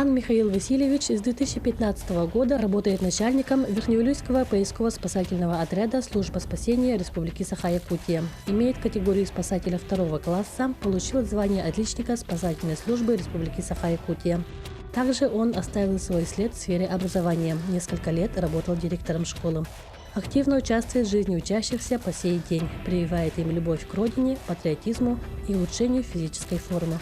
Ан Михаил Васильевич с 2015 года работает начальником Верхнеуральского поисково-спасательного отряда службы спасения Республики Саха-Якутия. Имеет категорию спасателя второго класса, получил звание отличника спасательной службы Республики Саха-Якутия. Также он оставил свой след в сфере образования. Несколько лет работал директором школы. Активно участвует в жизни учащихся по сей день, прививает им любовь к родине, патриотизму и улучшению физической формы.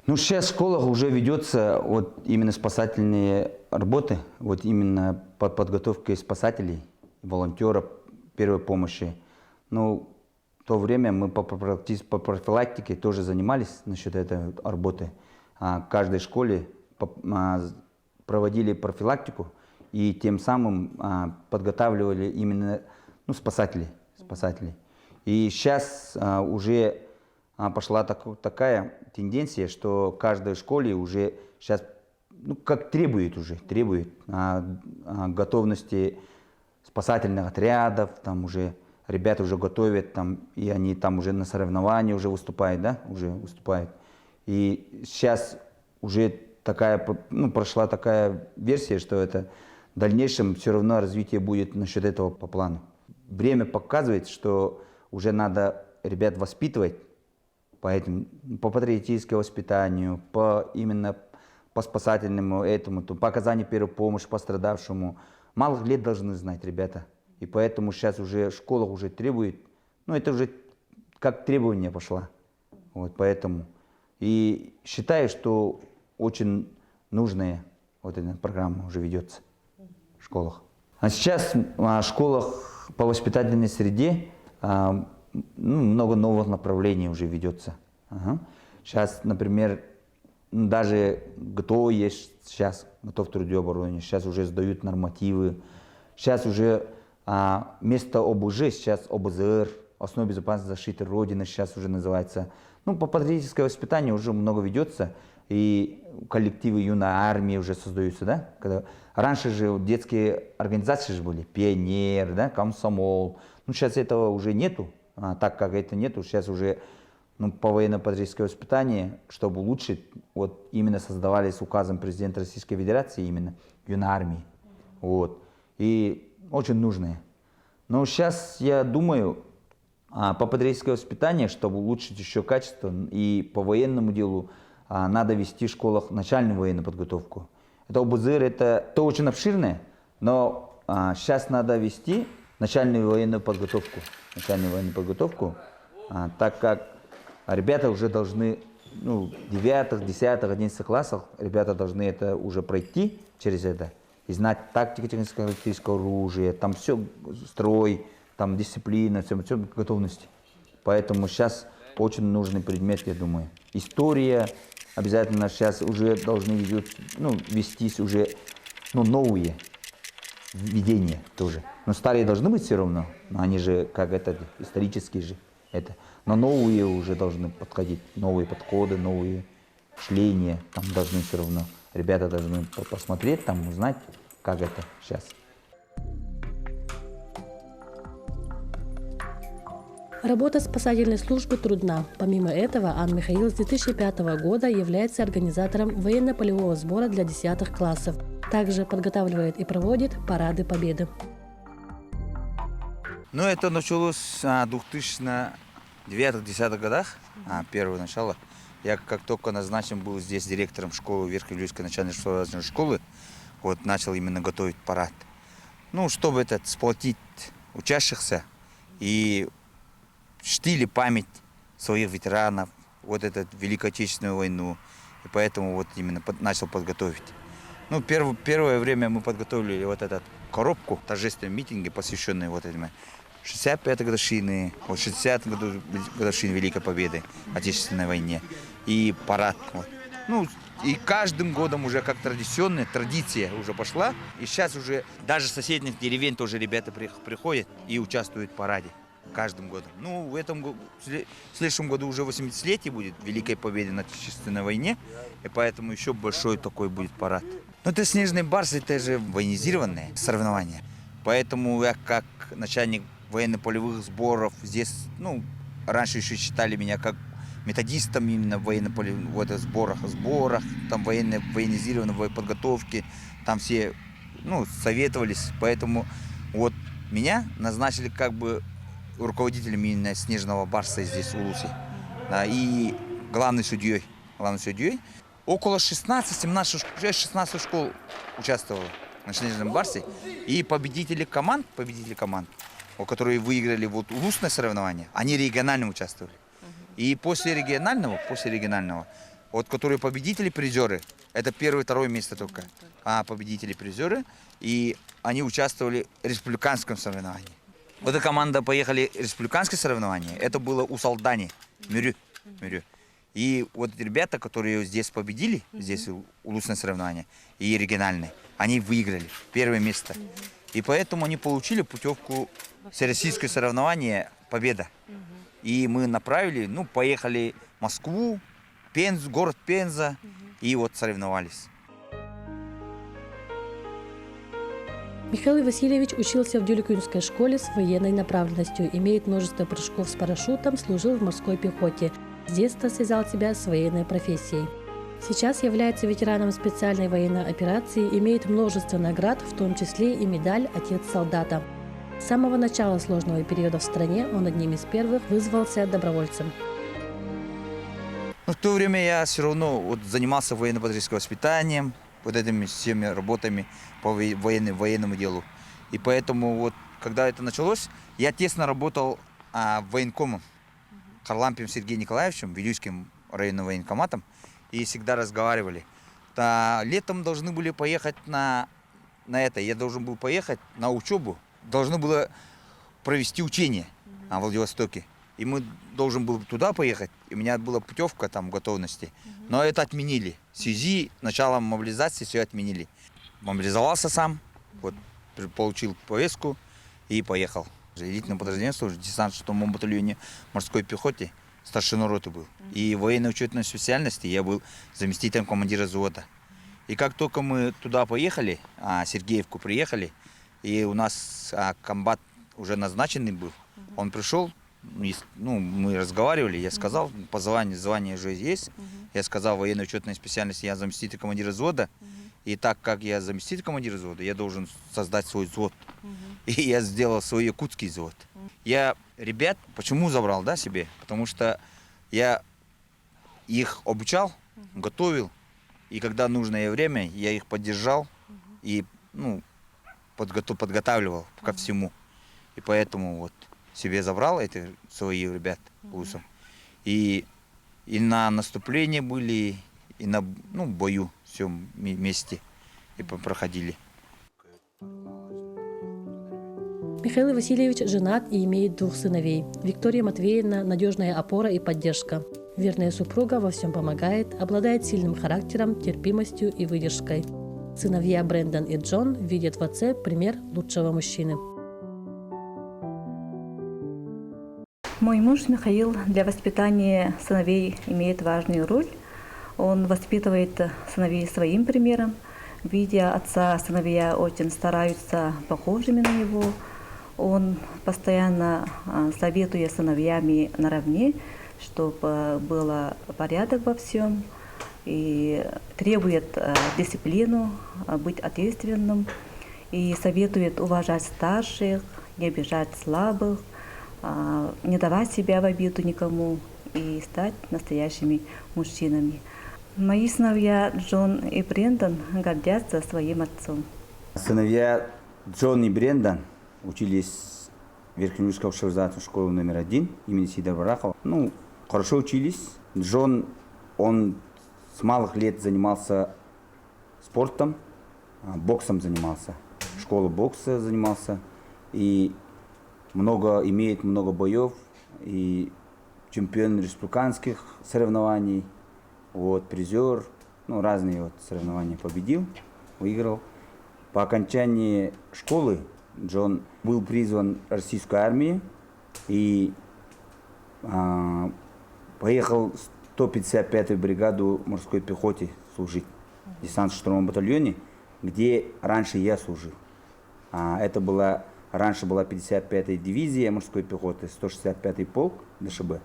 Ну, сейчас в школах уже ведется вот именно спасательные работы, вот именно по подготовке спасателей, волонтеров первой помощи. Ну, в то время мы по профилактике тоже занимались насчет этой работы. В каждой школе проводили профилактику и тем самым подготавливали именно спасателей. И сейчас уже пошла такая тенденция, что в каждой школе уже сейчас как требует готовности спасательных отрядов, там уже ребята уже готовят, там, и они там уже на соревнованиях уже выступают, да, И сейчас уже прошла такая версия, что это в дальнейшем все равно развитие будет насчет этого по плану. Время показывает, что уже надо ребят воспитывать, поэтому по патриотическому воспитанию, именно по спасательному этому, по оказанию первой помощи пострадавшему. Малых лет должны знать ребята. И поэтому сейчас уже школа уже требует, это уже как требование пошло. Вот поэтому. И считаю, что очень нужная вот эта программа уже ведется в школах. А сейчас в школах по воспитательной среде много новых направлений уже ведется. Сейчас, например, даже ГТО есть сейчас, готов к труду обороне, сейчас уже сдают нормативы. Сейчас уже вместо ОБЖ, сейчас ОБЗР, Основа безопасности защиты Родины, сейчас уже называется. По патриотическому воспитанию уже много ведется, и коллективы юной армии уже создаются, да? Раньше же детские организации же были, пионер, да, комсомол. Сейчас этого уже нету, так как это нету, сейчас уже по военно-патриотическому воспитанию, чтобы улучшить, вот именно создавались указом президента Российской Федерации именно юной армии. Вот. И очень нужные. Но сейчас я думаю, по патриотическому воспитанию, чтобы улучшить еще качество, и по военному делу надо вести в школах начальную военную подготовку. Это ОБЗР, это очень обширное, но сейчас надо вести начальную военную подготовку. Так как ребята уже должны, в 9, 10, 11 классах, ребята должны это уже пройти через это и знать тактико-техническое оружие, там все, строй, там дисциплина, все готовности. Поэтому сейчас очень нужный предмет, я думаю. История обязательно сейчас уже должны вестись уже новые введения тоже. Но старые должны быть все равно, но они же как исторические же это. Но новые уже должны подходить, новые подходы, новые мышления, там должны все равно. Ребята должны посмотреть, там узнать, как это сейчас. Работа спасательной службы трудна. Помимо этого, Ан Михаил с 2005 года является организатором военно-полевого сбора для 10 классов. Также подготавливает и проводит парады победы. Это началось в 2009-2010 годах, первое начало. Я как только назначен был здесь директором школы, Верхнеуральской начальной школы, начал именно готовить парад. Чтобы сплотить учащихся и чтили память своих ветеранов, эту Великую Отечественную войну. И поэтому именно начал подготовить. Первое время мы подготовили эту коробку, торжественные митинги, посвященные этим 65-й годовщины, 60-й годовщины Великой Победы в Отечественной войне и парад. И каждым годом уже как традиция уже пошла. И сейчас уже даже с соседних деревень тоже ребята приходят и участвуют в параде. Каждым годом. В следующем году уже 80-летие будет Великой Победы на Отечественной войне, и поэтому еще большой такой будет парад. Это снежный барс, это же военизированное соревнование. Поэтому я как начальник военно-полевых сборов здесь, раньше еще считали меня как методистом именно в сборах, там военизированной подготовки, там все, ну, советовались, поэтому вот меня назначили как бы руководителем именно снежного барса здесь, в Улусе, да, и главным судьей. Около 16 школ участвовало на снежном барсе, и победители команд, которые выиграли вот улусное соревнование, они регионально участвовали. И после регионального, вот которые победители, призеры, это первое, второе место только, победители, призеры, и они участвовали в республиканском соревновании. Вот эта команда поехали в республиканское соревнование, это было у Салдани, Мюрю. И вот ребята, которые здесь победили, здесь улусное соревнование и региональное, они выиграли первое место. И поэтому они получили путевку в всероссийское соревнование «Победа». И мы направили, поехали в Москву, Пензу, город Пенза, и вот соревновались. Михаил Васильевич учился в Дюликюнской школе с военной направленностью, имеет множество прыжков с парашютом, служил в морской пехоте. С детства связал себя с военной профессией. Сейчас является ветераном специальной военной операции, имеет множество наград, в том числе и медаль «Отец солдата». С самого начала сложного периода в стране он одним из первых вызвался добровольцем. В то время я все равно занимался военно-патриотическим воспитанием, вот этими всеми работами по военному делу. И поэтому когда это началось, я тесно работал военкомом Харлампием Сергеем Николаевичем, Вилюйским районным военкоматом, и всегда разговаривали. Летом должны были поехать на это, я должен был поехать на учебу, должны было провести учение на Владивостоке. И мы должен был туда поехать, и у меня была путевка там готовности. Но это отменили. В связи с началом мобилизации все отменили. Мобилизовался сам, получил повестку и поехал. Элитное подразделение служит в десантно-штурмовом батальоне морской пехоте, старшиной роты был. И в военно-учетной специальности я был заместителем командира взвода. И как только мы туда поехали, Сергеевку приехали, и у нас комбат уже назначенный был, он пришел, мы разговаривали, я сказал, по звание уже есть, я сказал, военно-учетной специальности я заместитель командира взвода, и так как я заместитель командира взвода, я должен создать свой взвод. И я сделал свой якутский взвод. Я ребят почему забрал, себе? Потому что я их обучал, готовил, и когда нужное время, я их поддержал и подготавливал ко всему. И поэтому себе забрал эти свои ребят улусом. И на наступлении были, и на бою все вместе и проходили. Михаил Васильевич женат и имеет 2 сыновей. Виктория Матвеевна – надежная опора и поддержка. Верная супруга во всем помогает, обладает сильным характером, терпимостью и выдержкой. Сыновья Брэндон и Джон видят в отце пример лучшего мужчины. Мой муж Михаил для воспитания сыновей имеет важную роль. Он воспитывает сыновей своим примером. Видя отца, сыновья очень стараются похожими на него. Он постоянно советует сыновьями наравне, чтобы был порядок во всем, и требует дисциплину, быть ответственным, и советует уважать старших, не обижать слабых, не давать себя в обиду никому и стать настоящими мужчинами. Мои сыновья Джон и Брэндон гордятся своим отцом. Сыновья Джон и Брэндон учились в Верхнеуральской общеобразовательной школе номер 1 имени Сидора Барахова. Хорошо учились. Джон, он с малых лет занимался спортом, боксом занимался. Школа бокса занимался. И имеет много боев. И чемпион республиканских соревнований. Призер. Разные соревнования победил, выиграл. По окончании школы Джон был призван в российскую армию и поехал в 155-ю бригаду морской пехоте служить в десантно-штурмовом батальоне, где раньше я служил. Раньше была 55-я дивизия морской пехоты, 165-й полк ДШБ.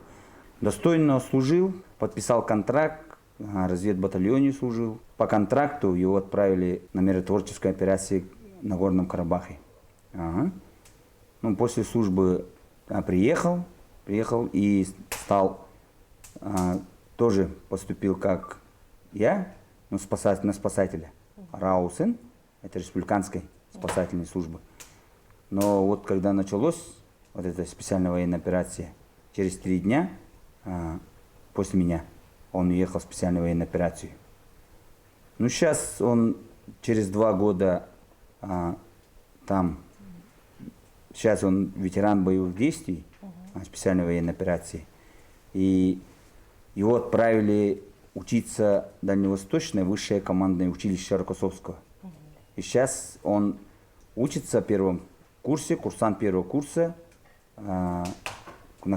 Достойно служил, подписал контракт, в разведбатальоне служил. По контракту его отправили на миротворческую операцию на Горном Карабахе. Ага. Ну, после службы приехал и стал, тоже поступил как я, но на спасателя. Раусен, это республиканской спасательной службы. Но вот когда началась вот эта специальная военная операция, через 3 дня после меня он уехал в специальную военную операцию. Ну, сейчас он через 2 года там, сейчас он ветеран боевых действий, специальной военной операции. И его отправили учиться в Дальневосточное высшее командное училище Рокоссовского. И сейчас он учится в 1-м курсе, курсант 1-го курса на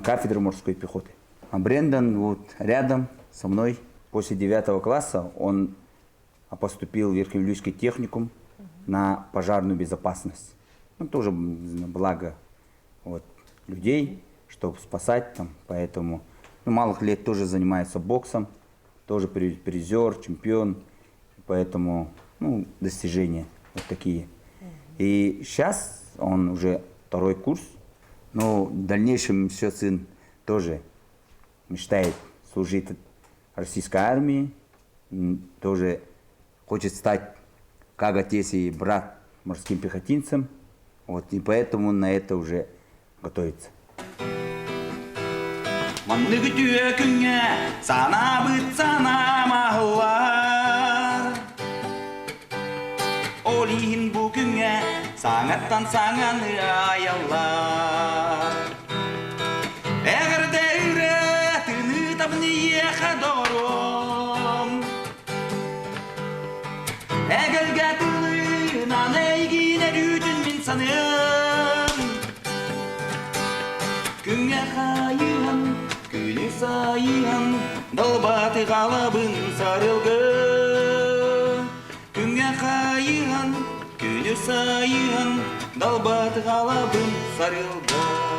кафедре морской пехоты. А Брендон вот рядом со мной. После 9 класса он поступил в Верхнеуфлейский техникум на пожарную безопасность. Ну, тоже благо вот, людей, чтобы спасать там, поэтому малых лет тоже занимается боксом, тоже призер, чемпион, поэтому достижения вот такие. И сейчас он уже 2-й курс, но в дальнейшем еще сын тоже мечтает служить в российской армии, тоже хочет стать, как отец и брат, морским пехотинцем, вот, и поэтому на это уже готовится. Манныгы түйөкүңе санабыт санамалар. Олин бүгүңе саңаттан саңаны аялар. Эгерде үретіні табыны ехадором. Эгелге тылы нанайгине рүтін мен саным. Күңе хайыған, күні сайыған, далбаты қалабын сарылғы. Күңе хайыған, күні сайыған, далбаты қалабын сарылғы.